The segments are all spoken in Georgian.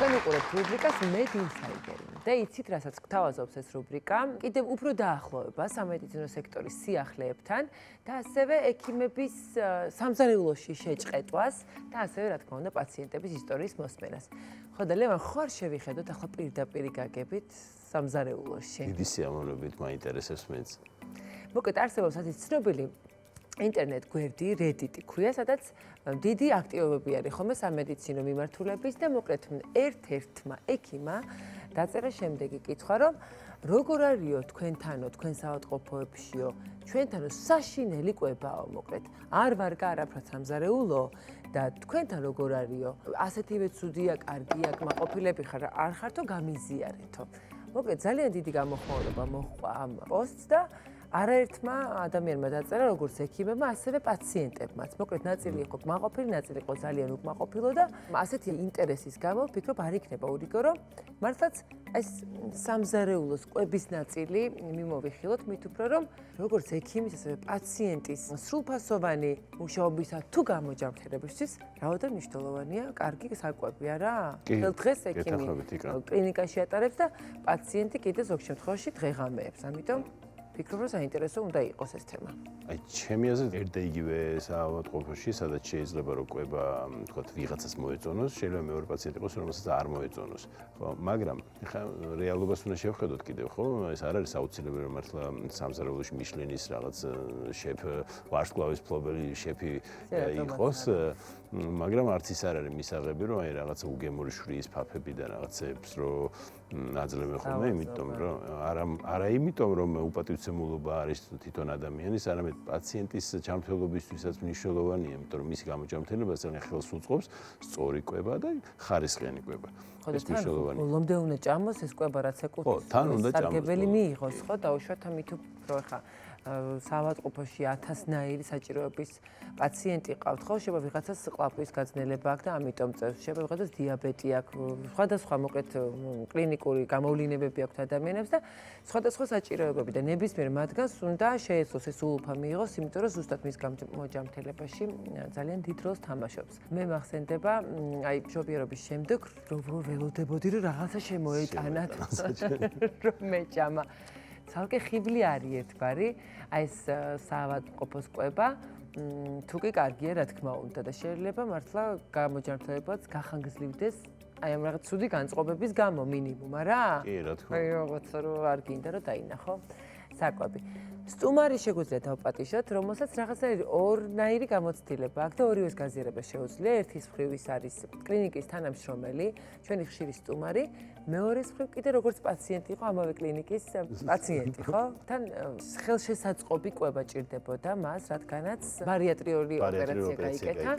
თქვენ უყურებთ რუბრიკას Med Insider-ი. და იცით, რასაც გთავაზობს ეს რუბრიკა, კიდევ უფრო დაახლოება სამედიცინო სექტორის სიახლეებთან და ასევე ექიმების სამზარეულოში შეჭყეტვას და ასევე, რა თქმა უნდა, პაციენტების ისტორიის მოსმენას. ხო და ლევან, ხარ შევიხედოთ ახლა პირდაპირ გაგებით სამზარეულოში. დიდი სიამოვნებით მაინტერესებს მეც. მოკლედ არსებობს ასეთი ცნობილი ინტერნეტ გვერდი Reddit-ი ქვია, სადაც დიდი აქტივობები არის ხოლმე სამედიცინო მიმართულების და მოკლედ ერთ-ერთმა ექიმმა დაწერა შემდეგი კითხვა, რომ როგორ არისო თქვენთანო, თქვენ საავადმყოფოებშიო, ჩვენთანო საშინელი კვებაო, მოკლედ არ ვარ არაფრად სამზარეულო და თქვენთან როგორ არისო, ასეთივე ცუდია, კარგია, კმაყოფილები ხარ, არ ხართო გამიზიარეთო. მოკლედ ძალიან დიდი გამოხმაურება მოჰყვა ამ პოსტს და არაერთმა ადამიანმა დაწერა როგორც ექიმებმა, ასევე პაციენტებმაც. მოკლედ ნაწილი იყო კმაყოფილი, ნაწილი იყო ძალიან უკმაყოფილო და ასეთი ინტერესის გამო ვფიქრობ არ იქნება ურიგო, რომ მართლაც ეს სამზარეულოს კვების ნაწილი მიმოვიხილოთ, მით უფრო რომ როგორც ექიმის, ასევე პაციენტის სრულფასოვანი მუშაობისა თუ გამოჯანმრთელებისთვის რაოდენ მნიშვნელოვანია კარგი საკვები, არა? დღეს ექიმი კლინიკაში ატარებს და პაციენტი კიდე ზოგ შემთხვევაში დღეღამეებს, ამიტომ ვფიქრობ, რომ საინტერესო უნდა იყოს ეს თემა. აი, ჩემი აზრით ერთ და იგივე საავადმყოფოში, სადაც შეიძლება რომ კვება, თქვათ, ვიღაცას მოეწონოს, შეიძლება მეორე პაციენტი იყოს, რომელსაც არ მოეწონოს. ხო, მაგრამ ხა რეალობას უნდა შევხედოთ კიდევ, ხო? ეს არ არის აუცილებელი, რომ მართლა სამზარეულოში მიშლინის რაღაც შეფ ვარსკვლავის ფლობელი შეფი იყოს, მაგრამ არც ის არ არის მისაღები, რომ აი რაღაცა უგემური შვრიის ფაფები და რაღაცებს რო აძლევენ ხოლმე, იმიტომ რომ არა იმიტომ რომ უპატივცემულობა არის თვითონ ადამიანის, არამედ პაციენტის ჯანმრთელობისთვისაც მნიშვნელოვანია, იმიტომ რომ მისი გამოჯანმრთელება ძალიან ხელს უწყობს სწორი კვება და ხარისხიანი კვება. ეს მნიშვნელოვანია. ბოლომდე უნდა ჭამოს ეს კვება, რაც ეკუთვნის. სარგებელი მიიღოს, ხო, დაუშვათ ამით უფრო ხა საავადმყოფოში 1000-ნაირი საჭიროების პაციენტი ყავთ, ხო, შეიძლება ვიღაცას ყლაპვის გაძნელება აქვს და ამიტომ წევს, შეიძლება ვიღაცას დიაბეტი აქვს, სხვადასხვა მოკლედ კლინიკური გამოვლინებები აქვს ადამიანებს და სხვადასხვა საჭიროებები და ნებისმიერ მათგანს უნდა შეეძლოს ეს ულუფა მიიღოს, იმიტომ რომ ზუსტად მის გამოჯანმრთელებაში ძალიან დიდ როლს თამაშობს. მე მახსენდება, აი, მშობიარობის შემდეგ რომ ველოდებოდი რომ რაღაცა შემოეტანათ, რომ მეჭამა. ცალკე ხიბლი არის ერთგვარი, აი ეს საავადმყოფოს კვება, თუ კი კარგია, რა თქმა უნდა და შეიძლება მართლა გამოჯანმრთელებაც გახანგრძლივდეს აი ამ რაღაც ცუდი განწყობების გამო მინიმუმ, არა? კი, რა თქმა უნდა. აი რაღაცა რომ არ გინდა რომ დაინახო საკვები. სტუმარი შეგვიძლია დავპატიშოთ, რომელსაც რაღაცნაირი ორნაირი გამოცდილება აქვს და ორივეს გაზიარება შეუძლია. ერთის მხრივ ის არის კლინიკის თანამშრომელი, ჩვენი ხშირი სტუმარი, მეორეს მხრივ კიდე როგორც პაციენტი იყო ამავე კლინიკის პაციენტი, ხო? თან ხელშესაწყობი კვება ჭირდებოდა მას, რადგანაც ბარიატრიული ოპერაცია გაიკეთა.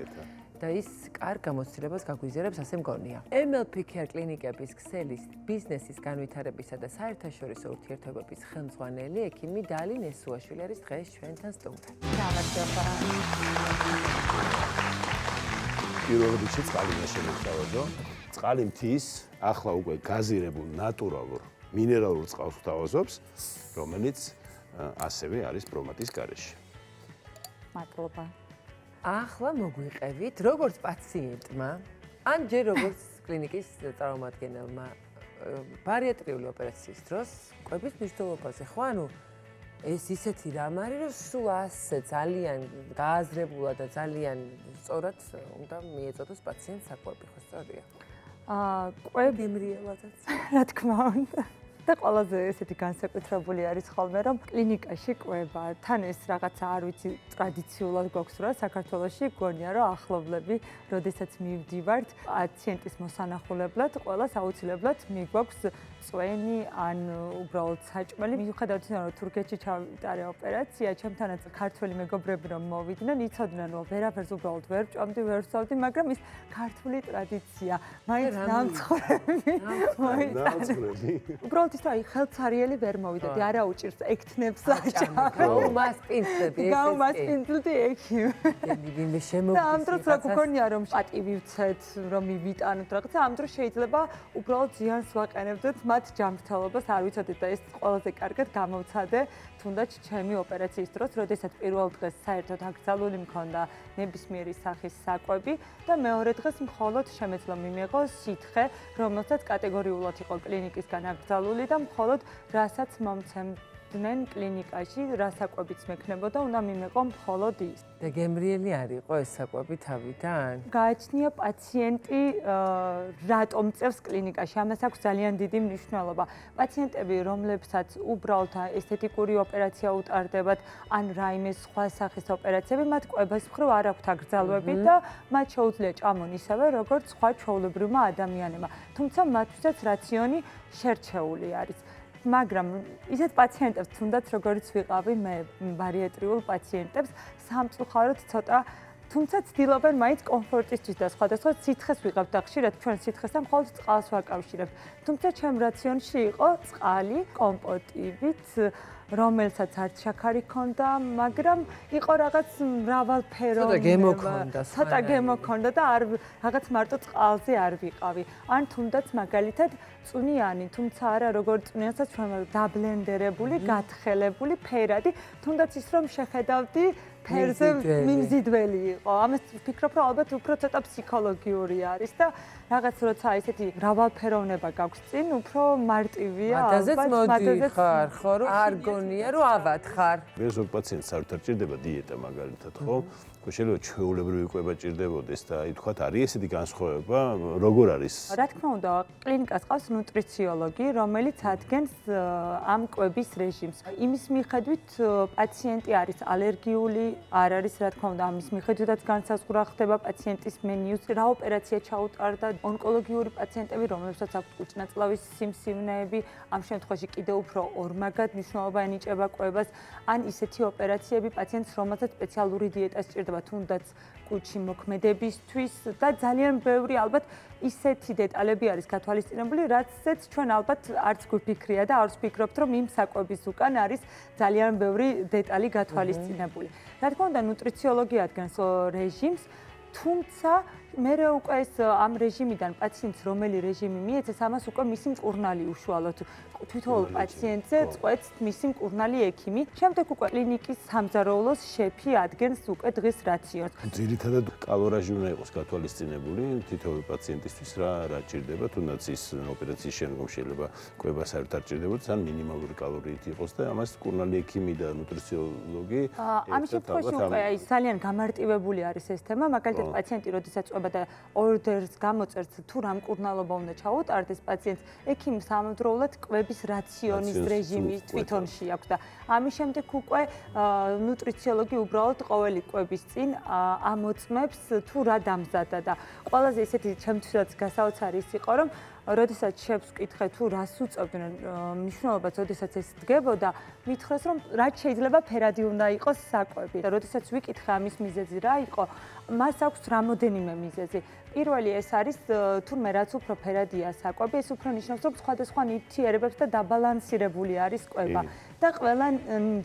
და ის კარგ გამოცდილებას გაგვიზიარებს, ასე მგონია. MLP Care კლინიკების ქსელის ბიზნესის განვითარებისა და საერთაშორისო ურთიერთობების ხელმძღვანელი ექიმი დალი ნესუაშვილი არის დღეს ჩვენთან სტუმრად. გამარჯობა. პირველ რიგში წყალი უნდა შემოვთავაზო. წყალი მთის, ახლა უკვე გაზირებულ ნატურალურ მინერალურ წყალს ვთავაზობს, რომელიც ასევე არის პრომატის გარეშე. მადლობა. ახლა მოგვიყევით, როგორც პაციენტმა, ან ჯერ როგორც კლინიკის წარმომადგენელმა ბარიატრიული ოპერაციის დროს კვების მნიშვნელობაზე, ხო, ანუ ეს ისეთი რამ არის, რომ სულ ასე ძალიან გააზრებულად და ძალიან სწორად უნდა მიეწოდოს პაციენტს საკვები, ხო, სწორია? კვები გემრიელადაც. რა თქმა უნდა. და ყველაზე ესეთი განსაკუთრებული არის ხოლმე, რომ კლინიკაში კვება. თან ეს რაღაცა არ ვიცი, ტრადიციულად გვაქვს რა საქართველოში, გონია რომ ახლობლები, როდესაც მივდივართ პაციენტის მოსანახულებლად, ყველას აუცილებლად მიგვაქვს წვენი ან უბრალოდ საჭმელი. მიუხედავად იმისა, რომ თურქეთში ჩავიტარე ოპერაცია, ჩემთანაც ქართველი მეგობრები რომ მოვიდნენ, იცოდნენ, რომ ვერაფერს უბრალოდ ვერ ვჭამდი, ვერ ვსვამდი, მაგრამ ის ქართული ტრადიცია, მაინც დამცხრები. დამცხრები. უბრალოდ გამოდის და აი ხელცარიელი ვერ მოვიდოდი, არა უჭირს ექთნებს გაუმასპინძლები ეს გაუმასპინძლდი ექიმ. ვინმე შემოგვიძიე. და ამ დროს რა გქონია რომ პატივი ვცეთ, რომ მივიტანოთ რაღაცა, ამ დროს შეიძლება უბრალოდ ზიანს ვაყენებდეთ მათ ჯანმრთელობას, არ ვიცოდეთ და ეს ყველაზე კარგად გამოვცადე თუნდაც ჩემი ოპერაციის დროს, როდესაც პირველ დღეს საერთოდ აკრძალული მქონდა ნებისმიერი სახის საკვები და მეორე დღეს მხოლოდ შემეძლო მიმიღო სითხე, რომელსაც კატეგორიულად იყო კლინიკისგან აკრძალული და მხოლოდ რასაც მომცემდნენ კლინიკაში, რა საკვებიც მექნებოდა, უნდა მიმიღო მხოლოდ ის. და გემრიელი არ იყო ეს საკვები თავიდან? გააჩნია პაციენტი რატომ წევს კლინიკაში, ამას აქვს ძალიან დიდი მნიშვნელობა. პაციენტები, რომლებსაც უბრალოდ ესთეტიკური ოპერაცია უტარდებათ, ან რაიმე სხვა სახის ოპერაციები, მათ კვებას მხრივ არ აქვთ აკრძალვები და მათ შეუძლია ჭამონ ისევე, როგორც სხვა ჩვეულებრივმა ადამიანებმა. თუმცა მათთვისაც რაციონი შერჩეული არის. მაგრამ ისეთ პაციენტებს თუნდაც როგორც ვიყავი მე ბარიატრიულ პაციენტებს სამწუხაროდ ცოტა თუმცა ცდილობენ მაინც კომფორტისთვის და სხვადასხვა სიცხეს ვიღებთ და ხშირად ჩვენ სიცხესთან მხოლოდ წყალს ვაკავშირებთ. თუმცა ჩემ რაციონში იყო წყალი, კომპოტივით, რომელსაც არც შაქარი ქონდა, მაგრამ იყო რაღაც მრავალფეროვნება. ცოტა გემოქონდა და არ რაღაც მარტო წყალზე არ ვიყავი. ან თუნდაც მაგალითად წვნიანი, თუმცა არა როგორც წვნიანსაც ჩვენ დაბლენდერებული, გათხელებული, ფერადი, თუნდაც ის რომ შეხედავდი ფერზე მიმზიდველი იყო. ამას ვფიქრობ, რომ ალბათ უფრო ცოტა ფსიქოლოგიური არის და რაღაც როცა ესეთი მრავალფეროვნება გაქვს წინ, უფრო მარტივია ალბათ. მადაზეც ხარ, ხო, რომ არ გონია, რომ ავად ხარ. მე ზოგ პაციენტს არ ჭირდება დიეტა მაგალითად, ხო? შეიძლება ჩვეულებრივი კვება ჭირდებოდეს და აი თქვათ არის ესეთი განსხვავება, როგორ არის? რა თქმა უნდა, კლინიკას ყავს ნუტრიციოლოგი, რომელიც ადგენს ამ კვების რეჟიმს. იმის მიხედვით პაციენტი არის ალერგიული, არ არის, რა თქმა უნდა, ამის მიხედვითაც განსაზღვრა ხდება პაციენტის მენიუს, რა ოპერაცია ჩაუტარდა, ონკოლოგიური პაციენტები, რომლებსაც აქვთ კუჭნაწლავის სიმსივნეები, ამ შემთხვევაში კიდევ უფრო ორმაგად მნიშვნელობა ენიჭება კვებას, ან ისეთი ოპერაციები პაციენტს, რომელსაც სპეციალური დიეტა სჭირდება თუნდაც კუჭი მოქმედებისთვის და ძალიან ბევრი ალბათ ისეთი დეტალები არის გათვალისწინებული, რაცაც ჩვენ ალბათ არც გვიფიქრია და არც ვფიქრობთ, რომ იმ საკვების უკან არის ძალიან ბევრი დეტალი გათვალისწინებული. რა თქმა უნდა, ნუტრიციოლოგი ადგენს რეჟიმს, თუმცა მე უკვე ეს ამ რეჟიმიდან პაციენტს რომელი რეჟიმი მიეცეს, ამას უკვე მისი მკურნალი უშუალოდ თვითონ პაციენტზე წყვეტს მისი მკურნალი ექიმი. შემდეგ უკვე კლინიკის სამზარეულოს შეფი ადგენს უკვე დღის რაციონს. ძირითადად კალორიაჟი უნდა იყოს გათვალისწინებული თითოეულ პაციენტისთვის რა ჭირდება, თუნდაც ის ოპერაციის შემდგომ შეიძლება კვება საერთოდ არ ჭირდებოდეს, ან მინიმალური კალორიით იყოს და ამას მკურნალი ექიმი და ნუტრიციოლოგი ამის შემთხვევაში უკვე ძალიან გამარტივებული არის ეს თემა, მაგალითად პაციენტი როდესაც და ორდერს გამოწერს თუ რა მკურნალობა უნდა ჩაუტარდეს პაციენტს, ექიმი სამომდროულად კვების რაციონის რეჟიმი თვითონ შეაქვს და ამის შემდეგ უკვე ნუტრიციოლოგი უბრალოდ ყოველი კვების წინ ამოწმებს თუ რა დამზადა და ყველაზე ისეთი ჩემთვისაც გასაოცარი ის იყო რომ როდესაც შევს ვკითხე თუ რას უწევდნენ მნიშვნელობას, როდესაც ეს დგებოდა, მითხრეს რომ რაც შეიძლება ფერადი უნდა იყოს საკვები. და როდესაც ვიკითხე ამის მიზეზი რა იყო, მას აქვს რამოდენიმე მიზეზი. პირველი ეს არის თურმე რაც უფრო ფერადია საკვები, ეს უფრო ნიშნავს რომ სხვადასხვა ნივთიერებებს და დაბალანსირებული არის კვება. და ყველა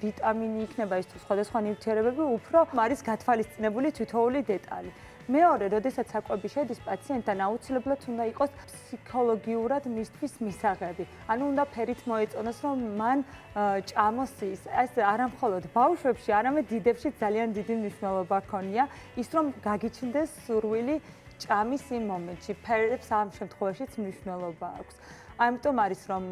ვიტამინი იქნება ის თუ სხვადასხვა ნივთიერებები უფრო არის გათვალისწინებული თითოეული დეტალი. მეორე, როდესაც საკვები შედის პაციენტთან, აუცილებლად უნდა იყოს ფსიქოლოგიურად მისთვის მისაღები. ანუ უნდა ფერით მოეწონოს, რომ მან ჭამოს ის. ეს არა მხოლოდ ბავშვებში, არამედ დიდებში ძალიან დიდი მნიშვნელობა ქონია ის, რომ გაგიჩნდეს სურვილი ჭამის იმ მომენტში. ფერებს ამ შემთხვევაშიც მნიშვნელობა აქვს. ამიტომ არის რომ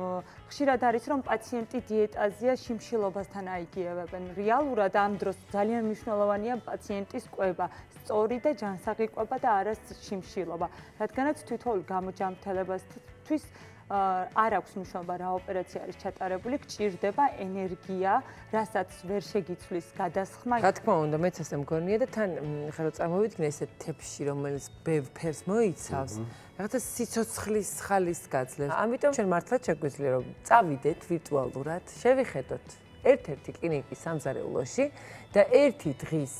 ხშირად არის რომ პაციენტი დიეტაზეა შიმშილობასთან აიგივებენ. რეალურად ამ დროს ძალიან მნიშვნელოვანია პაციენტის კვება, სწორი და ჯანსაღი კვება და არა შიმშილობა. რადგანაც თვითონ გამოჯანმრთელებასთვის არ აქვს მნიშვნელობა რა ოპერაცია არის ჩატარებული, გჭირდება ენერგია, რასაც ვერ შეგიცვლის გადასხმა. რა თქმა უნდა, მეც ასე მგონია და თან ხა რომ წარმოვიდგინე ესეთ თეფში, რომელიც ბევრ ფერს მოიცავს, რაღაცა სიცოცხლის ხალის გაძლევს. ამიტომ ჩვენ მართლაც შეგვიძლია რომ წავიდეთ ვირტუალურად, შევიხედოთ ერთ-ერთი კლინიკის სამზარეულოში და ერთი დღის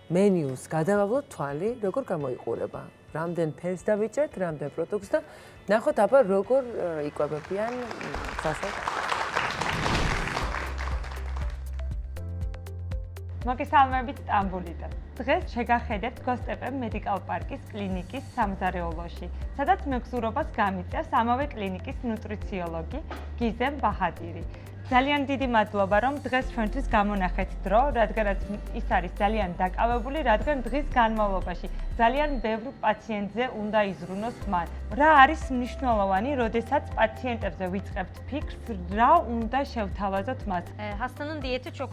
მენიუს გადავავლოთ თვალი, როგორ გამოიყურება. რამდენ ფერს დავიჭერთ, რამდენ პროდუქტს და ნახოთ აბა როგორ იკვებებიან სასად. მოგესალმებით სტამბოლიდან. დღეს შეგახედებთ გოსტეპე მედიკალ პარკის კლინიკის სამზარეულოში, სადაც მეგზურობას გამიწევს ამავე კლინიკის ნუტრიციოლოგი გიზემ ბაჰადირი. ძალიან დიდი მადლობა, რომ დღეს ჩვენთვის გამონახეთ დრო, რადგანაც ის არის ძალიან დაკავებული, რადგან დღის განმავლობაში ძალიან ბევრ პაციენტზე უნდა იზრუნოს მან. რა არის მნიშვნელოვანი, როდესაც პაციენტებზე ვიწყებთ ფიქრს, რა უნდა შევთავაზოთ მას?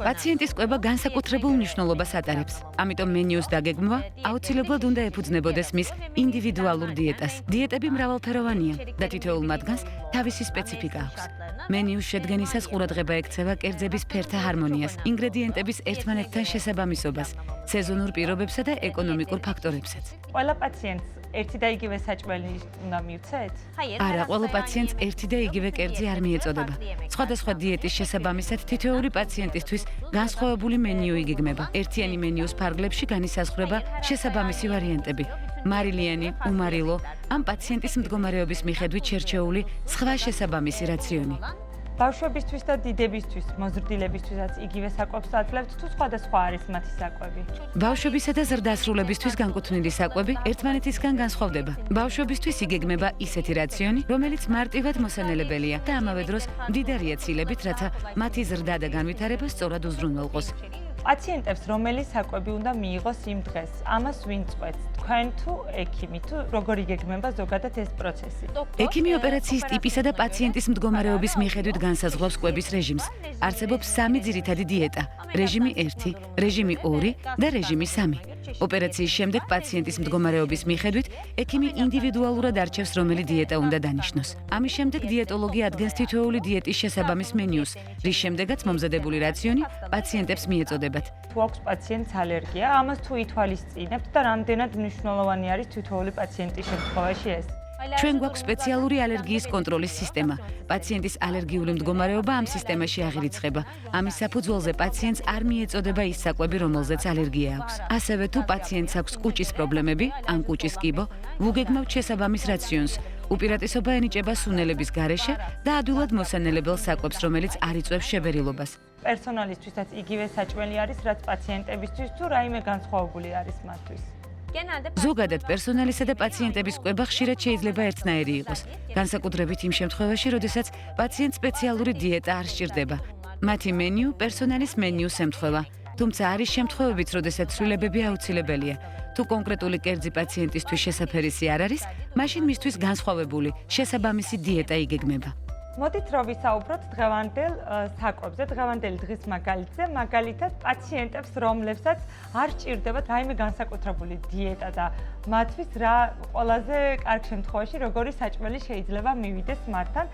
პაციენტის კვება განსაკუთრებულ მნიშვნელობას ატარებს. ამიტომ მენიუს დაგეგმვა აუცილებლად უნდა ეფუძნებოდეს მის ინდივიდუალურ დიეტას. დიეტები მრავალფეროვანია და თითოეულ მათგანს თავისი სპეციფიკა აქვს. მენიუს შედგენისას ყურადღება ექცევა კერძების ფერთა ჰარმონიას, ინგრედიენტების ერთმანეთთან შესაბამისობას, სეზონურ პირობებსა და ეკონომიკურ ფაქტორებსაც. ყველა პაციენტს ერთი და იგივე საჭმელი უნდა მივცეთ? არა, ყველა პაციენტს ერთი და იგივე კერძი არ მიეწოდება. სხვადასხვა დიეტის შესაბამისად თითოეული პაციენტისთვის განსხვავებული მენიუ იგეგმება. ერთიანი მენიუს ფარგლებში განისაზღვრება შესაბამისი ვარიანტები. მარილიანი, უმარილო, ამ პაციენტის მდგომარეობის მიხედვით შერჩეული სხვა შესაბამისი რაციონი. ბავშვებისთვის და დიდებისთვის, მოზრდილებისთვისაც იგივე საკვებს აძლევთ თუ სხვადასხვა არის მათი საკვები? ბავშვებისა და ზრდასრულებისთვის განკუთვნილი საკვები ერთმანეთისგან განსხვავდება. ბავშვებისთვის იგეგმება ისეთი რაციონი, რომელიც მარტივად მოსანელებელია და ამავე დროს მდიდარია ცილებით, რათა მათი ზრდა და განვითარება სწორად უზრუნველყოს. პაციენტებს რომელი საკვები უნდა მიიღოს იმ დღეს? ამას ვინ წყვეტს? თქვენ თუ ექიმი, თუ როგორ იგეგმება ზოგადად ეს პროცესი? ექიმი ოპერაციის ტიპისა და პაციენტის მდგომარეობის მიხედვით განსაზღვრავს კვების რეჟიმს. არსებობს 3 ძირითადი დიეტა: რეჟიმი 1, რეჟიმი 2 და რეჟიმი 3. ოპერაციის შემდეგ პაციენტის მდგომარეობის მიხედვით ექიმი ინდივიდუალურად არჩევს რომელი დიეტა უნდა დანიშნოს. ამის შემდეგ დიეტოლოგი ადგენს თითოეული დიეტის შესაბამის მენიუს, რის შემდეგაც მომზადებული რაციონი პაციენტებს მიეწოდებათ. თუ აქვს პაციენტს ალერგია, ამას თუ ითვალისწინებთ და რამდენად მნიშვნელოვანი არის თითოეული პაციენტის შემთხვევაში ეს? ჩვენ გვაქვს სპეციალური ალერგიის კონტროლის სისტემა. პაციენტის ალერგიული მდგომარეობა ამ სისტემაში აღირიცხება. ამის საფუძველზე პაციენტს არ მიეწოდება ის საკვები, რომელზეც ალერგია აქვს. ასევე თუ პაციენტს აქვს კუჭის პრობლემები, ან კუჭის კიბო, ვუგეგმავთ შესაბამის რაციონს. უპირატესობა ენიჭება სუნელების გარეშე და ადვილად მოსანელებელ საკვებს, რომელიც არ იწვევს შებერილობას. პერსონალისთვისაც იგივე საჭმელი არის, რაც პაციენტებისთვის თუ რაიმე განსხვავებული არის მათთვის? ზოგადად პერსონალისა და პაციენტების კვება ხშირად შეიძლება ერთნაირი იყოს. განსაკუთრებით იმ შემთხვევაში, როდესაც პაციენტს სპეციალური დიეტა არ სჭირდება. მათი მენიუ პერსონალის მენიუს ემთხვევა. თუმცა არის შემთხვევებიც, როდესაც ცვლილებები აუცილებელია. თუ კონკრეტული კერძი პაციენტისთვის შესაფერისი არ არის, მაშინ მისთვის განსხვავებული, შესაბამისი დიეტა იგეგმება. მოდით რომ ვისაუბროთ დღევანდელ საკვებზე, დღევანდელი დღის მაგალითზე, მაგალითად პაციენტებს, რომლებსაც არ სჭირდებათ რაიმე განსაკუთრებული დიეტა და მათთვის რა ყველაზე კარგ შემთხვევაში როგორი საჭმელი შეიძლება მივიდეს მათთან.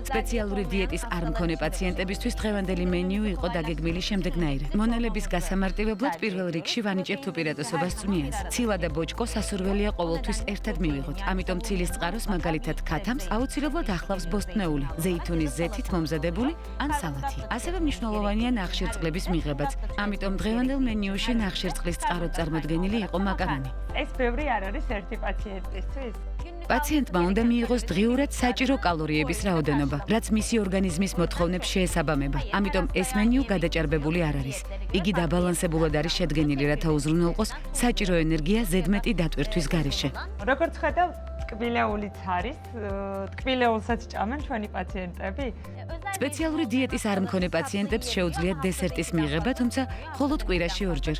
სპეციალური დიეტის არ მქონე პაციენტებისთვის დღევანდელი მენიუ იყო დაგეგმილი შემდეგნაირად. მონელების გასამარტივებლად პირველ რიგში ვანიჭებთ უპირატესობას წვნიანს. ცილა და ბოჭკო სასურველია ყოველთვის ერთად მივიღოთ. ამიტომ ცილის წყაროს, მაგალითად ქათამს, აუცილებლად ახლავს ბოსტნეული, ზეითუნის ზეთით მომზადებული ან სალათი. ასევე მნიშვნელოვანია ნახშირწყლების მიღებაც. ამიტომ დღევანდელ მენიუში ნახშირწყლის წყაროდ წარმოდგენილი იყო მაკარონი. ეს ბევრი არ არის ერთი პაციენტისთვის? პაციენტმა უნდა მიიღოს დღიურად საჭირო კალორიების რაოდენობა, რაც მისი ორგანიზმის მოთხოვნებს შეესაბამება. ამიტომ ეს მენიუ გადაჭარბებული არ არის. იგი დაბალანსებულად არის შედგენილი, რათა უზრუნველყოს საჭირო ენერგია ზედმეტი დატვირთვის გარეშე. როგორც ხედავთ, ტკბილეულიც არის, ტკბილეულსაც ჭამენ ჩვენი პაციენტები? სპეციალური დიეტის არ მქონე პაციენტებს შეუძლიათ დესერტის მიღება, თუმცა მხოლოდ კვირაში ორჯერ.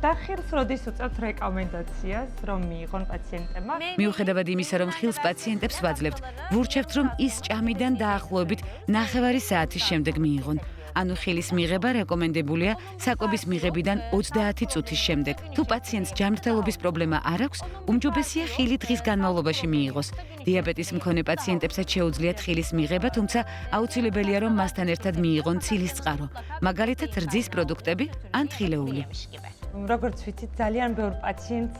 და ხილს როდის უწევთ რეკომენდაციას, რომ მიიღონ პაციენტებმა? მიუხედავად იმისა, რომ ხილს პაციენტებს ვაძლევთ, ვურჩევთ, რომ ის ჭამიდან დაახლოებით 9 საათის შემდეგ მიიღონ. ანუ ხილის მიღება რეკომენდებულია საკვების მიღებიდან 30 წუთის შემდეგ. თუ პაციენტს ჯანმრთელობის პრობლემა არ აქვს, უმჯობესია ხილი დღის განმავლობაში მიიღოს. დიაბეტის მქონე პაციენტებსაც შეუძლიათ ხილის მიღება, თუმცა აუცილებელია, რომ მასთან ერთად მიიღონ ცილის წყარო, მაგალითად რძის პროდუქტები ან თხილეული. როგორც ვიცით, ძალიან ბევრ პაციენტს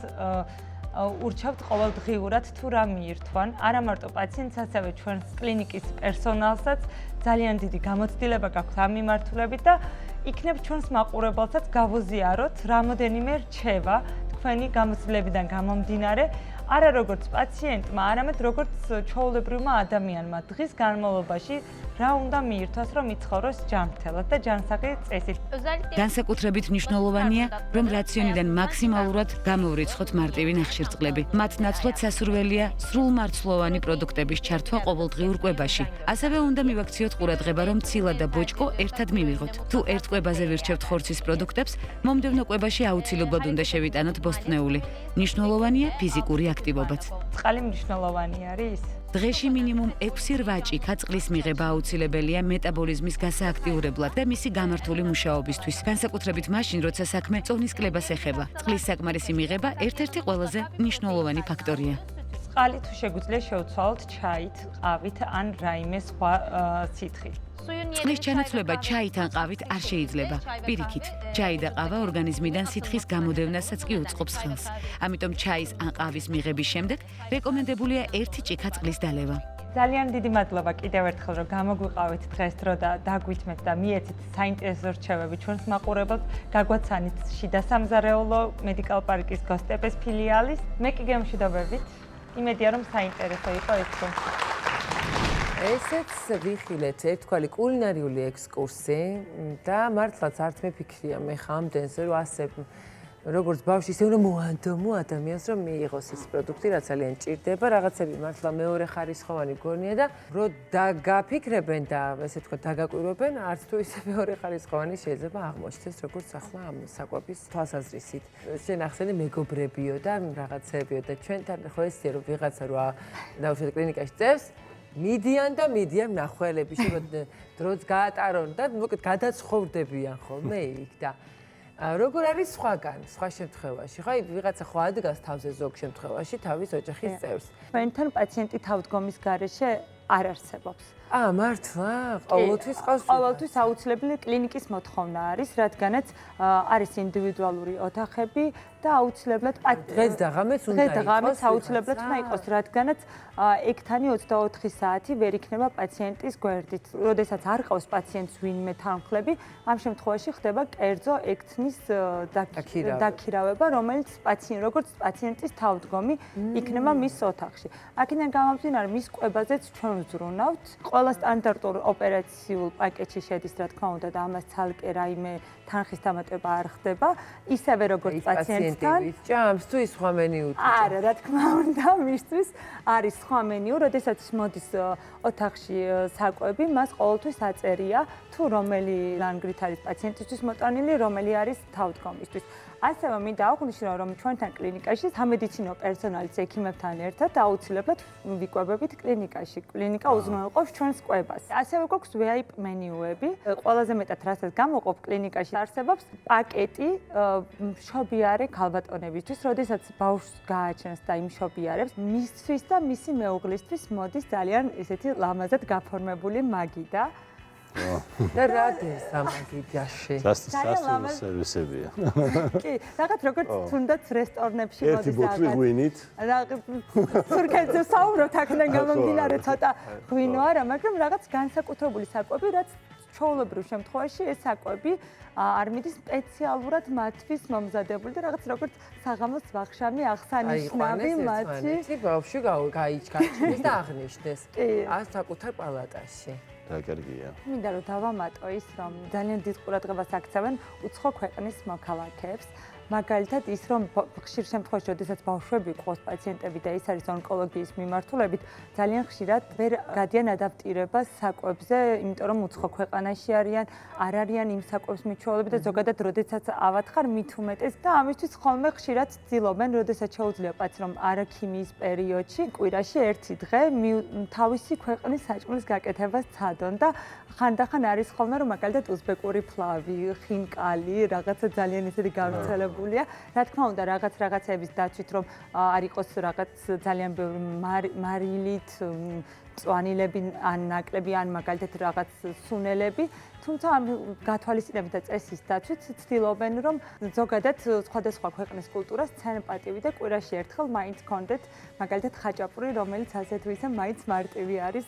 ურჩევთ ყოველდღიურად თუ რა მიირთვან, არა მარტო პაციენტს, ასევე ჩვენს კლინიკის პერსონალსაც ძალიან დიდი გამოცდილება გაქვთ ამ მიმართულებით და იქნებ ჩვენს მაყურებელსაც გავუზიაროთ რამოდენიმე რჩევა თქვენი გამოცდილებიდან გამომდინარე, არა როგორც პაციენტმა, არამედ როგორც ჩვეულებრივმა ადამიანმა დღის განმავლობაში რა უნდა მიირთვას, რომ იცხოვროს ჯანმრთელად და ჯანსაღი წესით. განსაკუთრებით მნიშვნელოვანია, რომ რაციონიდან მაქსიმალურად გამოვრიცხოთ მარტივი ნახშირწყლები. მათ ნაცვლად სასურველია სრულმარცვლოვანი პროდუქტების ჩართვა ყოველდღიურ კვებაში. ასევე უნდა მივაქციოთ ყურადღება, რომ ცილა და ბოჭკო ერთად მივიღოთ. თუ ერთ კვებაზე ვირჩევთ ხორცის პროდუქტებს, მომდევნო კვებაში აუცილებლად უნდა შევიტანოთ ბოსტნეული. მნიშვნელოვანია ფიზიკური აქტივობაც. წყალი მნიშვნელოვანი არის? დღეში მინიმუმ 6-8 ჭიქა წყლის მიღება აუცილებელია მეტაბოლიზმის გასააქტიურებლად და მისი გამართული მუშაობისთვის. განსაკუთრებით მაშინ, როცა საქმე წონის კლებას ეხება. წყლის საკმარისი მიღება ერთ-ერთი ყველაზე მნიშვნელოვანი ფაქტორია. წყალი თუ შეგვიძლია შევცვალოთ ჩაით, ყავით ან რაიმე სხვა სითხით. წყლის ჩანაცვლება ჩაით ან ყავით არ შეიძლება. პირიქით, ჩაი და ყავა ორგანიზმიდან სითხის გამოდევნასაც კი უწყობს ხელს. ამიტომ ჩაის ან ყავის მიღების შემდეგ რეკომენდებულია 1 ჭიქა წყლის დალევა. ძალიან დიდი მადლობა კიდევ ერთხელ, რომ გამოგვიყავით დღეს დრო და დაგვითმეთ და მიეცით საინტერესო რჩევები ჩვენს მაყურებელს. გაგვაცანით შიდა სამზარეულო მედიკალ პარკის გოსტეპეს ფილიალის. მე კი გემშვიდობებით. იმედია, რომ საინტერესო იყო ეს თემა. ესეც ვიხილეთ ერთგვარი კულინარიული ექსკურსი და მართლაც არც მეფიქრია მე ხამდენზე რომ ასე როგორც ბავშვი ისე უნდა მოანდომო ადამიანს რომ მიიღოს ის პროდუქტი რაც ძალიან ჭირდება რაღაცები მართლა მეორე ხარისხოვანი გონია და რომ დაგაფიქრებენ და ესე თქვა დაგაკვირვებენ არც თუ ისე მეორე ხარისხოვანი შეიძლება აღმოჩნდეს როგორც ახლა ამ საკვების თვალსაზრისით შენ ახსენე მეგობრებიო და რაღაცებიო და ჩვენთან ხო ესეა რომ ვიღაცა რა დაუშვათ კლინიკაში წევს მიდიან და მიდიან მნახველები, შეგვიძლია დროც გაატარონ და მოკლედ გადაცხოვრდებიან ხოლმე იქ და როგორ არის სხვაგან, სხვა შემთხვევაში, ხო, ვიღაცა ხო ადგას თავზე ზოგ შემთხვევაში თავის ოჯახის წევრს. ჩვენთან პაციენტი თავდგომის გარეშე არ არსებობს. მართლა? ყოველთვის ყავს? ყოველთვის აუცილებელი კლინიკის მოთხოვნა არის, რადგანაც არის ინდივიდუალური ოთახები და აუცილებლად დღეს და ღამეს უნდა იყოს. დღეს და ღამეს აუცილებლად უნდა იყოს, რადგანაც ექთანი 24 საათი ვერ იქნება პაციენტის გვერდით. როდესაც არ ყავს პაციენტს ვინმე თანმხლები, ამ შემთხვევაში ხდება კერძო ექთნის დაქირავება, რომელიც როგორც პაციენტის თავდგომი იქნება მის ოთახში. აქედან გამომდინარე, მის კვებაზეც ჩვენ ვზრუნავთ. ყველა სტანდარტულ ოპერაციულ პაკეტში შედის, რა თქმა უნდა, და ამას ცალკე რაიმე თანხის დამატება არ ხდება, ისევე როგორც პაციენტთან. ჭამს თუ ის სხვა მენიუ? არა, რა თქმა უნდა, მისთვის არის სხვა მენიუ, როდესაც მოდის ოთახში საკვები, მას ყოველთვის აწერია, თუ რომელი ლანგრით არის პაციენტისთვის მოტანილი, რომელი არის თავდგომისთვის. ასევე მინდა აღვნიშნო, რომ ჩვენთან კლინიკაში სამედიცინო პერსონალის ექიმებთან ერთად აუცილებლად ვიკვებებით კლინიკაში. კლინიკა უზრუნველყოფს ჩვენს კვებას. ასევე გვაქვს VIP მენიუები. ყველაზე მეტად რასაც გამოყოფ კლინიკაში არსებობს პაკეტი მშობიარე ქალბატონებისთვის, როდესაც ბავშვს გააჩენს და იმშობიარებს, მისთვის და მისი მეუღლისთვის მოდის ძალიან ესეთი ლამაზად გაფორმებული მაგიდა. და რა დეს ამაგიდაში? სასტიკ სერვისებია. კი, რაღაც როგორც თუნდაც რესტორნებში მოდის ერთი ბოთლი ღვინით. თურქეთზე საუბრობთ, აქედან გამომდინარე ცოტა ღვინო არა, მაგრამ რაღაც განსაკუთრებული საკვები, რაც ჩვეულებრივ შემთხვევაში ეს საკვები არ მიდის სპეციალურად მათთვის მომზადებული და რაღაც როგორც საღამოს ვახშამი აღსანიშნავი მათი ბავშვი გაიჩქარჩეს და აღნიშნეს საკუთარ პალატაში. რა კარგია. მინდა რომ დავამატო ის, რომ ძალიან დიდ ყურადღებას აქცევენ უცხო ქვეყნის მოქალაქეებს. მაგალითად ის, რომ ხშირ შემთხვევაში, როდესაც ბავშვები ყავს პაციენტები და ის არის ონკოლოგიის მიმართულებით, ძალიან ხშირად ვერ გადიან ადაპტირებას საკვებზე, იმიტომ რომ უცხო ქვეყანაში არიან, არ არიან იმ საკვებს მიჩვეულები და ზოგადად, როდესაც ავათხარ, მით უმეტეს და ამისთვის ხოლმე ხშირად ცდილობენ, როდესაც შეუძლია პაციენტს რომ არაქიმიის პერიოდში, კვირაში ერთი დღე თავისი ქვეყნის საჭმლის გაკეთებას ცადონ და ხანდახან არის ხოლმე რომ მაგალითად უზბეკური ფლავი, ხინკალი, რაღაცა ძალიან ისეთი გავრცელებულია. რა თქმა უნდა, რაღაცების დაცვით რომ არ იყოს რაღაც ძალიან ბევრი მარილით, წვანილები ან ნაკლები ან მაგალითად რაღაც სუნელები, თუმცა ამ გათვალისწინებით და წესის დაცვით ცდილობენ რომ ზოგადად სხვადასხვა ქვეყნის კულტურას ცენ პატივი და კვირაში ერთხელ მაინც კონდეთ მაგალითად ხაჭაპური, რომელიც ასე თუ ისე მაინც მარტივი არის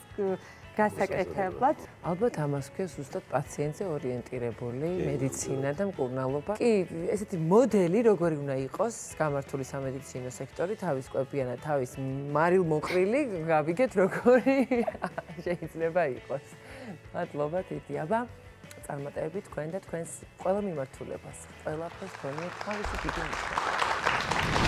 გასაკეთებლად. ალბათ ამას ქვია ზუსტად პაციენტზე ორიენტირებული მედიცინა და მკურნალობა. კი, ესეთი მოდელი როგორი უნდა იყოს გამართული სამედიცინო სექტორი, თავის კვებიანად, თავის მარილ-მოყრილი, გავიგეთ როგორი შეიძლება იყოს. მადლობა დიდი აბა. წარმატებით თქვენ და თქვენს ყველა მიმართულებას. ყველაფერს გქონიეთ თავისი დიდი ნიშნა.